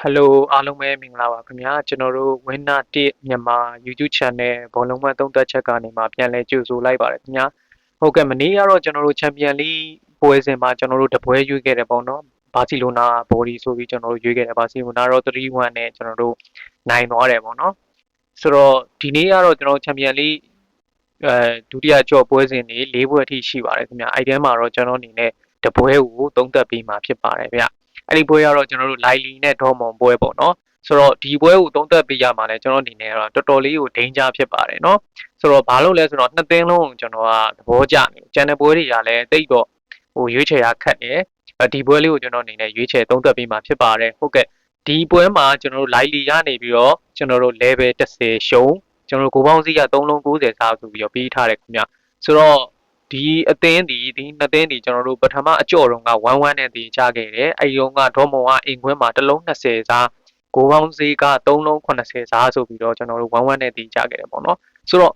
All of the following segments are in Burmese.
Hello အားလုံးပဲမင်္ဂလာပါခင်ဗျာကျွန်တော်တို့ Winner 1မြန်မာ YouTube Channel ဘောလုံးမသုံးသက်ချက်ကနေမှပြန်လဲကြိုဆိုလိုက်ပါတယ်ခင်ဗျာဟုတ်ကဲ့မနေ့ကတော့ကျွန်တော်တို့ Champion League ပွဲစဉ်မှာကျွန်တော်တို့တပွဲရွေးခဲ့တယ်ပေါ့နော်ဘာစီလိုနာဘော်ဒီဆိုပြီးကျွန်တော်တို့ရွေးခဲ့တယ်ဘာစီလိုနာတော့3-1နဲ့ကျွန်တော်တို့နိုင်သွားတယ်ပေါ့နော်ဆိုတော့ဒီနေ့ကတော့ကျွန်တော်တို့ Champion League ဒုတိယကြော့ပွဲစဉ်တွေ၄ပွဲအထိရှိပါတယ်ခင်ဗျာအဲ့ဒီမှာတော့ကျွန်တော်အနေနဲ့တပွဲကိုသုံးသက်ပြီးမှဖြစ်ပါတယ်ဗျအဲ့ဒီပွဲကတော့ကျွန်တော်တို့လိုင်လီနဲ့ဒေါ်မွန်ပွဲပေါ့နော်ဆိုတော့ဒီပွဲကိုသုံးသက်ပေးရမှာလဲကျွန်တော်အနေနဲ့ကတော့တော်တော်လေးကိုဒိန်းကြဖြစ်ပါတယ်နော်ဆိုတော့ဘာလို့လဲဆိုတော့နှစ်သင်းလုံးကျွန်တော်ကသဘောကျနေကျန်တဲ့ပွဲတွေကလည်းတိတ်တော့ရွေးချယ်ရခက်တယ်ဒီပွဲလေးကိုကျွန်တော်အနေနဲ့ရွေးချယ်သုံးသက်ပေးမှာဖြစ်ပါတယ်ဟုတ်ကဲ့ဒီပွဲမှာကျွန်တော်တို့လိုင်လီရနေပြီးတော့ကျွန်တော်တို့ level 10ရှုံးကျွန်တော်တို့ကိုပေါင်းစီးက3လုံး90စားဆိုပြီးတော့ပြီးထားတယ်ခင်ဗျဆိုတော့ဒီအသင်းဒီနှစ်သင်းဒီကျွန်တော်တို့ပထမအကြော့တုန်းက1-1နဲ့တည်ချခဲ့တယ်အဲဒီတုန်းကဒေါ်မွန်ကအိမ်ခွင်းမှာတစ်လုံး20စားကိုပေါင်းစီးက3လုံး80စားဆိုပြီးတော့ကျွန်တော်တို့1-1နဲ့တည်ချခဲ့တယ်ပေါ့နော်ဆိုတော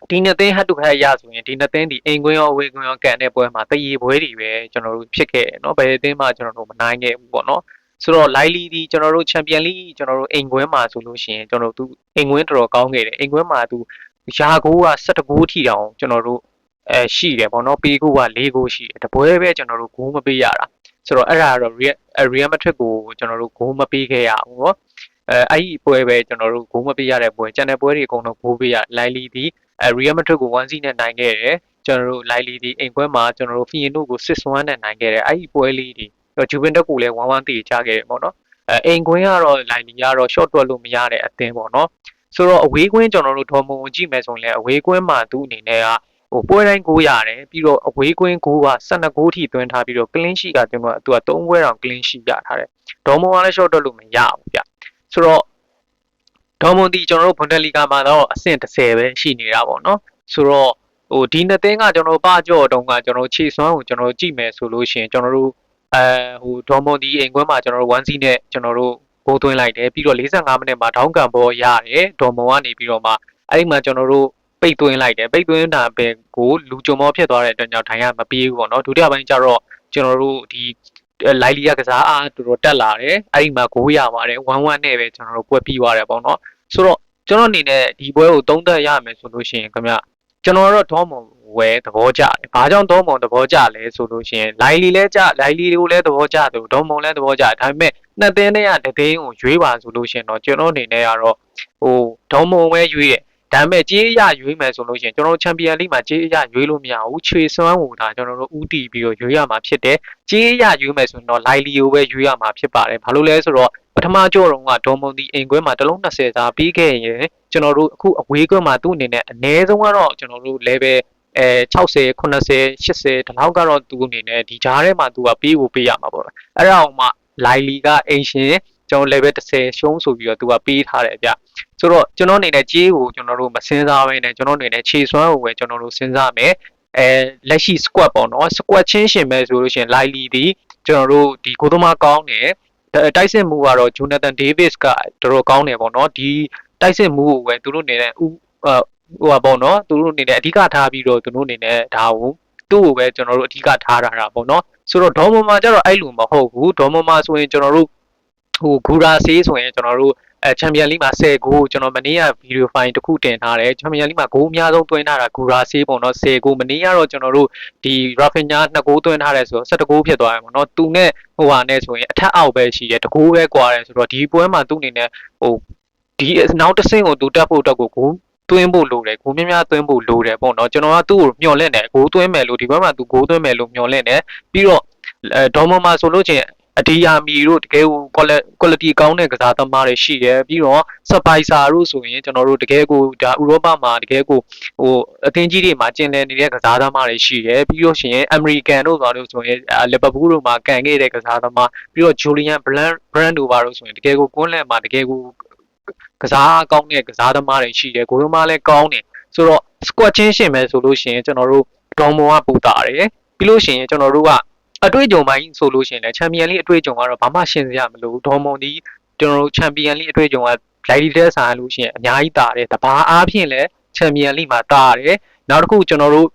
့ဒီနှစ်သင်းဟတ်တူဟတ်ရဆိုရင်ဒီနှစ်သင်းဒီအိမ်ခွင်းရောအဝေးခွင်းရောကန်တဲ့ပွဲမှာတရေပွဲတွေပဲကျွန်တော်တို့ဖြစ်ခဲ့တယ်เนาะဘယ်အသင်းမှကျွန်တော်တို့မနိုင်ခဲ့ဘူးပေါ့နော်ဆိုတော့လိုင်လီဒီကျွန်တော်တို့ချန်ပီယံလိကျွန်တော်တို့အိမ်ခွင်းမှာဆိုလို့ရှိရင်ကျွန်တော်တို့သူအိမ်ခွင်းတော်တော်ကောင်းခဲ့တယ်အိမ်ခွင်းမှာသူရာဂိုးက17ဂိုးထိတောင်ကျွန်တော်တို့ရှိတယ်ပေါ့နော်ပေးကိုက4ဂိုးရှိတယ်တပွဲပဲကျွန်တော်တို့ဂိုးမပေးရတာဆိုတော့အဲ့ဒါကတော့ Real Madrid ကိုကျွန်တော်တို့ဂိုးမပေးခဲ့ရဘူးเนาะအဲ့ဒီပွဲပဲကျွန်တော်တို့ဂိုးမပေးရတဲ့ပွဲကျန်တဲ့ပွဲတွေအကုန်လုံးဂိုးပေးရလိုင်လီဒီReal Madrid ကို1-0နဲ့နိုင်ခဲ့တယ်ကျွန်တော်တို့လိုင်လီဒီအိမ်ခွဲမှာကျွန်တော်တို့ဖီယင်နိုကို6-1နဲ့နိုင်ခဲ့တယ်အဲ့ဒီပွဲလေးဒီဂျူဗင်တက်ကိုလည်း1-1တည်ချခဲ့တယ်ပေါ့နော်အိမ်ခွင်းကတော့လိုင်လီကတော့ short တွက်လို့မရတဲ့အသင်းပေါ့နော်ဆိုတော့အဝေးကွင်းကျွန်တော်တို့ဒေါ်မုံကိုကြည့်မယ်ဆိုရင်လည်းအဝေးကွင်းမှာသူ့အနေနဲ့ကပွဲတိုင်း9ရတယ်ပြီးတော့အဝေးကွင်း9က12ဂိုးထိသွင်းထားပြီးတော့ clean sheet ကကျွန်တော်သူက3ပွဲတောင် clean sheet ရထားတယ်ဒေါ်မုံကလည်း short တွက်လို့မရဘူးဗျဆိုတော့ဒေါ်မွန်ဒီကျွန်တော်တို့ဘွန်ဒက်လီဂါမှာတော့အဆင့်30ပဲရှိနေတာပေါ့နော်ဆိုတော့ဒီနှစ်သင်းကကျွန်တော်ပါကြော့တုံးကကျွန်တော်ခြေစွမ်းကိုကျွန်တော်ကြည့်မယ်ဆိုလို့ရှိရင်ကျွန်တော်တို့ဒေါ်မွန်ဒီအိမ်ခွဲမှာကျွန်တော်တို့1စီနဲ့ကျွန်တော်တို့ဂိုးသွင်းလိုက်တယ်ပြီးတော့45မိနစ်မှာဒေါင်းကန်ဘောရတယ်ဒေါ်မွန်ကနေပြီးတော့မှအဲ့ဒီမှာကျွန်တော်တို့ပိတ်သွင်းလိုက်တယ်ပိတ်သွင်းတာပဲကိုလူကြုံမောဖြစ်သွားတဲ့အတွက်ကြောင့်ထိုင်ရမပြေးဘူးပေါ့နော်ဒုတိယပိုင်းကျတော့ကျွန်တော်တို့ဒီလိုင်လီယာကစားအားတော်တော်တက်လာတယ်အဲ့ဒီမှာဂိုးရပါတယ်1-1နဲ့ပဲကျွန်တော်တို့ပွဲပြီးသွားတယ်ပေါ့နော်ဆိုတော့ကျွန်တော်အနေနဲ့ဒီပွဲကိုသုံးသပ်ရမယ်ဆိုလို့ရှိရင်ခင်ဗျကျွန်တော်တော့ဒေါမွန်ဝဲသဘောကျတယ်။ဘာကြောင့်ဒေါမွန်သဘောကျလဲဆိုလို့ရှိရင်လိုင်လီလည်းကျလိုင်လီကိုလည်းသဘောကျတယ်ဒေါမွန်လည်းသဘောကျတယ်ဒါပေမဲ့နှစ်သင်းနဲ့ကတသိန်းကိုရွေးပါဆိုလို့ရှိရင်တော့ကျွန်တော်အနေနဲ့ကတော့ဒေါမွန်ဝဲရွေးတယ်ဒါပေမဲ့ကြေးရရွေးမယ်ဆိုလို့ရှိရင်ကျွန်တော်ချန်ပီယံလိမှာကြေးရရွေးလို့မရဘူးခြေစွမ်းကိုဒါကျွန်တော်တို့ဥတီပြီးတော့ရွေးရမှာဖြစ်တယ်ကြေးရရွေးမယ်ဆိုရင်တော့လိုင်လီကိုပဲရွေးရမှာဖြစ်ပါတယ်ဘာလို့လဲဆိုတော့ပထမကြောတုန်းကဒေါ်မွန်ဒီအိမ်ခွဲမှာတစ်လုံး20စားပြီးခဲ့ရင်ကျွန်တော်တို့အခုအဝေးခွဲမှာသူ့အနေနဲ့အနည်းဆုံးကတော့ကျွန်တော်တို့ level 60 80 80ဒီလောက်ကတော့သူ့အနေနဲ့ဒီဂျားထဲမှာသူကပေးဖို့ပေးရမှာပေါ့အဲ့ဒါအောင်မှလိုင်လီကအိမ်ရှင်ကျွန်တော် level 10ရှုံးဆိုပြီးတော့သူကပေးထားတယ်ဗျဆိုတော့ကျွန်တော်အနေနဲ့ကြေးကိုကျွန်တော်တို့မစင်းစားဘဲနဲ့ကျွန်တော်အနေနဲ့ခြေစွမ်းကိုပဲကျွန်တော်တို့စဉ်းစားမယ်လက်ရှိ squad ပေါ့နော် squad ချင်းရှင်ပဲဆိုလို့ရှိရင်လိုင်လီဒီကျွန်တော်တို့ဒီကိုသမားကောင်းတယ်တိုက်စစ်မှုကတော့ Jonathan Davis ကတော်တော်ကောင်းတယ်ပေါ့နော်ဒီတိုက်စစ်မှုကိုပဲသူတို့အနေနဲ့ဟိုပါပေါ့နော်သူတို့အနေနဲ့အဓိကထားပြီးတော့သူတို့အနေနဲ့ဒါကိုသူ့ကိုပဲကျွန်တော်တို့အဓိကထားတာပေါ့နော်ဆိုတော့ဒေါ်မမာကျတော့အဲ့လိုမဟုတ်ဘူးဒေါ်မမာဆိုရင်ကျွန်တော်တို့ဂူရာဆေးဆိုရင်ကျွန်တော်တို့ချန်ပီယံလိမှာ10ဂိုးကျွန်တော်မနေ့ကဗီဒီယိုဖိုင်တစ်ခုတင်ထားတယ်ချန်ပီယံလိမှာဂိုးအများဆုံးသွင်းထားတာဂူရာဆေးပေါ့နော်10ဂိုးမနေ့ကတော့ကျွန်တော်တို့ဒီရာဖင်ညာ2ဂိုးသွင်းထားတယ်ဆိုတော့17ဂိုးဖြစ်သွားတယ်ပေါ့နော်သူနဲ့ဟိုဟာနဲ့ဆိုရင်အထက်အောက်ပဲရှိတယ်တကူပဲကွာတယ်ဆိုတော့ဒီပွဲမှာသူ့အနေနဲ့ဒီနောက်တစ်ဆင့်ကိုသူတက်ဖို့အတွက်ကိုသွင်းဖို့လိုတယ်ဂိုးများများသွင်းဖို့လိုတယ်ပေါ့နော်ကျွန်တော်ကသူ့ကိုမျှော်လင့်တယ်ဂိုးသွင်းမယ်လို့ဒီဘက်မှာသူဂိုးသွင်းမယ်လို့မျှော်လင့်တယ်ပြီးတော့ဒေါ်မမာဆိုလို့ချင်းအဒီယာမီတို့တကယ်ကို quality ကောင်းတဲ့ကစားသမားတွေရှိတယ်ပြီးတော့ Spicer တို့ဆိုရင်ကျွန်တော်တို့တကယ်ကိုဒါဥရောပမှာတကယ်ကိုအသင်းကြီးတွေမှာကျင်လည်နေတဲ့ကစားသမားတွေရှိတယ်ပြီးတော့ရှင် American တို့ဆိုဆိုရင် Liverpool တို့မှာကန်ခဲ့တဲ့ကစားသမားပြီးတော့ Julian Brand တို့ပါတို့ဆိုရင်တကယ်ကိုကွန်းလက်မှာတကယ်ကိုကစားကောင်းတဲ့ကစားသမားတွေရှိတယ်ဂိုးသမားလည်းကောင်းတယ်ဆိုတော့ squad ချင်းရှင်ပဲဆိုလို့ရှိရင်ကျွန်တော်တို့ဒေါ်မွန်ကပူတာတယ်ပြီးလို့ရှိရင်ကျွန်တော်တို့ကအတွေ့အကြုံပိုင်းဆိုလို့ရှိရင်လည်းချန်ပီယံလိအတွေ့အကြုံကတော့ဘာမှရှင်းစရာမလိုဒေါ်မွန်ဒီကျွန်တော်တို့ချန်ပီယံလိအတွေ့အကြုံကလိုက်ဒီတက်ဆိုင်လို့ရှိရင်အများကြီးတာတယ်တဘာအားဖြင့်လည်းချန်ပီယံလိမှာတာတယ်နောက်တစ်ခုကျွန်တော်တို့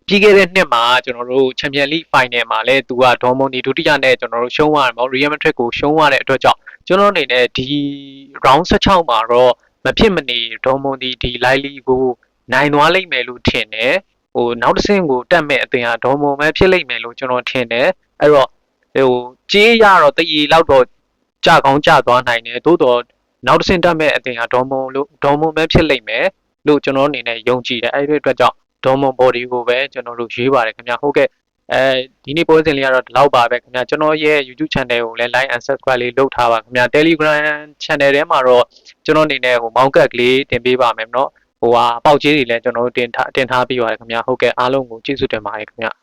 ပြီးခဲ့တဲ့နှစ်မှာကျွန်တော်တို့ချန်ပီယံလိဖိုင်နယ်မှာလည်းသူကဒေါ်မွန်ဒီဒုတိယနဲ့ကျွန်တော်တို့ရှုံးရတယ်ပေါ့ရီယယ်မက်ဒရစ်ကိုရှုံးရတဲ့အတွက်ကြောင့် ကျွန်တော်အနေနဲ့ဒီ round 16မှာတော့မဖြစ်မနေဒေါ်မွန်ဒီ lively ကိုနိုင်သွားလိမ့်မယ်လို့ထင်တယ်ဟိုနောက်တစ်ဆင့်ကိုတက်မဲ့အသင်ဟာဒေါ်မွန်ပဲဖြစ်လိမ့်မယ်လို့ကျွန်တော်ထင်တယ်အဲ့တော့ဟိုကြေးရတော့တရေလောက်တော့ကြကောင်းကြသွားနိုင်တယ်သို့တော့နောက်တစ်ဆင့်တက်မဲ့အသင်ဟာဒေါ်မွန်ပဲဖြစ်လိမ့်မယ်လို့ကျွန်တော်အနေနဲ့ယုံကြည်တယ်အဲ့ဒီအတွက်ကြောင့်ဒေါ်မွန် body ကိုပဲကျွန်တော်တို့ရွေးပါတယ်ခင်ဗျာဟုတ်ကဲ့ဒီနေ့ပွဲစဉ်လေးကတော့ဒီလောက်ပါပဲခင်ဗျာကျွန်တော်ရဲ့ YouTube channel ကိုလည်း like and subscribe လေးလုပ်ထားပါခင်ဗျာ Telegram channel ထဲမှာတော့ကျွန်တော်အနေနဲ့ဟိုမောင်းကတ်ကလေးတင်ပေးပါမယ်เนาะဟိုဟာပေါက်ကြီးတွေလည်းကျွန်တော်တို့တင်ထားပေးပါတယ်ခင်ဗျာဟုတ်ကဲ့အားလုံးကိုကျေးဇူးတင်ပါတယ်ခင်ဗျာ